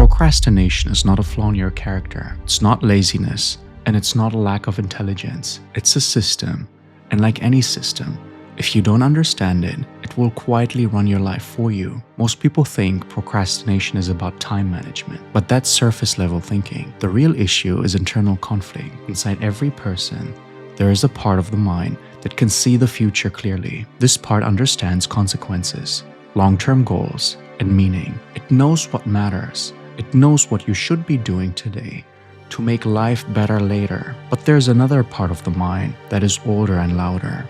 Procrastination is not a flaw in your character. It's not laziness, and it's not a lack of intelligence. It's a system, and like any system, if you don't understand it, it will quietly run your life for you. Most people think procrastination is about time management, but that's surface level thinking. The real issue is internal conflict. Inside every person, there is a part of the mind that can see the future clearly. This part understands consequences, long-term goals, and meaning. It knows what matters. It knows what you should be doing today to make life better later. But there's another part of the mind that is older and louder.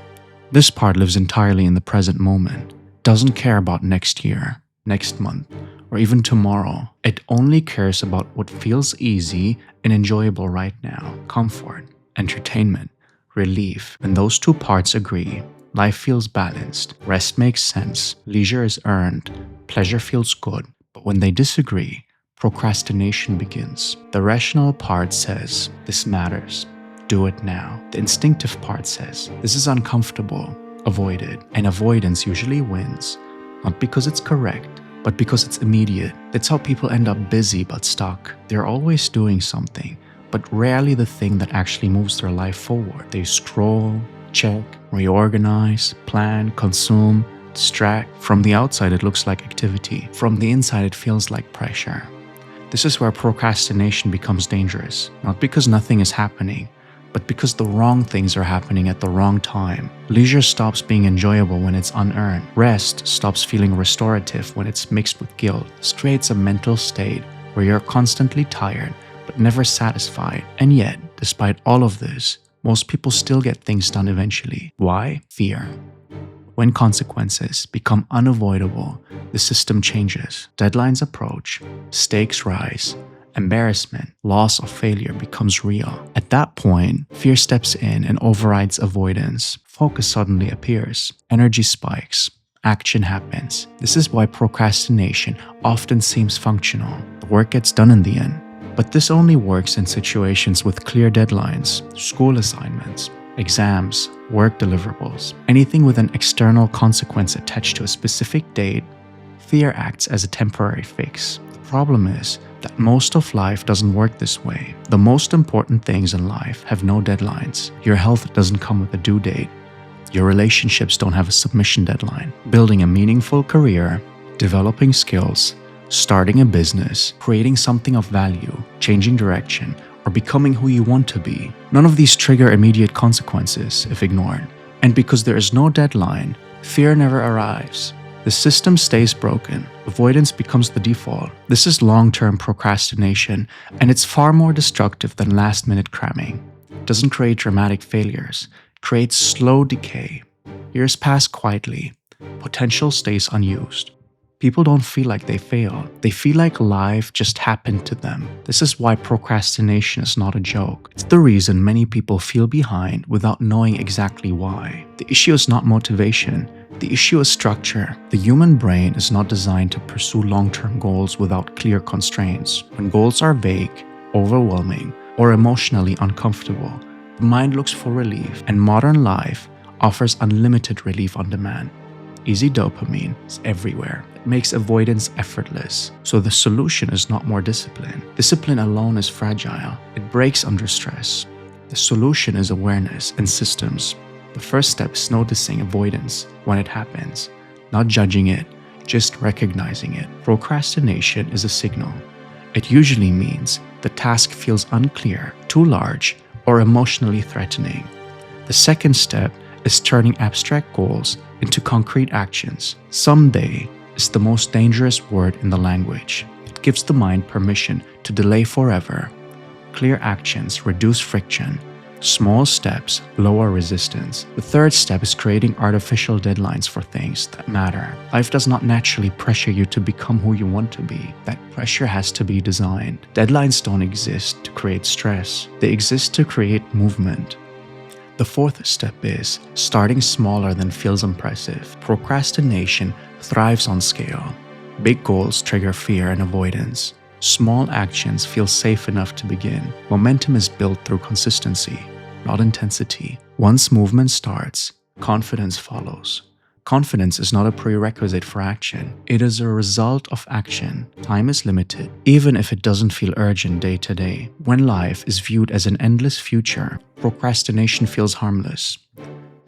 This part lives entirely in the present moment, doesn't care about next year, next month, or even tomorrow. It only cares about what feels easy and enjoyable right now. Comfort, entertainment, relief. When those two parts agree, life feels balanced, rest makes sense, leisure is earned, pleasure feels good. But when they disagree, procrastination begins. The rational part says, this matters, do it now. The instinctive part says, this is uncomfortable, avoid it. And avoidance usually wins, not because it's correct, but because it's immediate. That's how people end up busy but stuck. They're always doing something, but rarely the thing that actually moves their life forward. They scroll, check, reorganize, plan, consume, distract. From the outside, it looks like activity. From the inside, it feels like pressure. This is where procrastination becomes dangerous, not because nothing is happening, but because the wrong things are happening at the wrong time. Leisure stops being enjoyable when it's unearned. Rest stops feeling restorative when it's mixed with guilt. This creates a mental state where you're constantly tired, but never satisfied. And yet, despite all of this, most people still get things done eventually. Why? Fear. When consequences become unavoidable, the system changes. Deadlines approach, stakes rise, embarrassment, loss or failure becomes real. At that point, fear steps in and overrides avoidance. Focus suddenly appears. Energy spikes. Action happens. This is why procrastination often seems functional. The work gets done in the end. But this only works in situations with clear deadlines, school assignments, exams, work deliverables, anything with an external consequence attached to a specific date. Fear acts as a temporary fix. The problem is that most of life doesn't work this way. The most important things in life have no deadlines. Your health doesn't come with a due date. Your relationships don't have a submission deadline. Building a meaningful career, developing skills, starting a business, creating something of value, changing direction, or becoming who you want to be. None of these trigger immediate consequences if ignored. And because there is no deadline, fear never arrives. The system stays broken. Avoidance becomes the default. This is long-term procrastination, and it's far more destructive than last-minute cramming. It doesn't create dramatic failures. It creates slow decay. Years pass quietly. Potential stays unused. People don't feel like they failed. They feel like life just happened to them. This is why procrastination is not a joke. It's the reason many people feel behind without knowing exactly why. The issue is not motivation. The issue is structure. The human brain is not designed to pursue long-term goals without clear constraints. When goals are vague, overwhelming, or emotionally uncomfortable, the mind looks for relief, and modern life offers unlimited relief on demand. Easy dopamine is everywhere. It makes avoidance effortless. So the solution is not more discipline. Discipline alone is fragile. It breaks under stress. The solution is awareness and systems. The first step is noticing avoidance when it happens, not judging it, just recognizing it. Procrastination is a signal. It usually means the task feels unclear, too large, or emotionally threatening. The second step is turning abstract goals into concrete actions. Someday is the most dangerous word in the language. It gives the mind permission to delay forever. Clear actions reduce friction. Small steps lower resistance. The third step is creating artificial deadlines for things that matter. Life does not naturally pressure you to become who you want to be. That pressure has to be designed. Deadlines don't exist to create stress. They exist to create movement. The fourth step is starting smaller than feels impressive. Procrastination thrives on scale. Big goals trigger fear and avoidance. Small actions feel safe enough to begin. Momentum is built through consistency, not intensity. Once movement starts, confidence follows. Confidence is not a prerequisite for action. It is a result of action. Time is limited, even if it doesn't feel urgent day to day. When life is viewed as an endless future, procrastination feels harmless.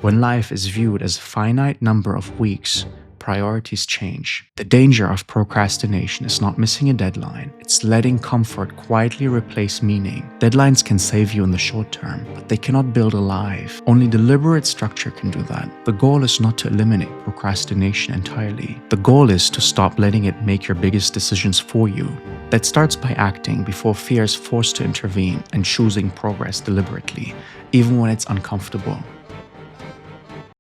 When life is viewed as a finite number of weeks, priorities change. The danger of procrastination is not missing a deadline, it's letting comfort quietly replace meaning. Deadlines can save you in the short term, but they cannot build a life. Only deliberate structure can do that. The goal is not to eliminate procrastination entirely. The goal is to stop letting it make your biggest decisions for you. That starts by acting before fear is forced to intervene and choosing progress deliberately, even when it's uncomfortable.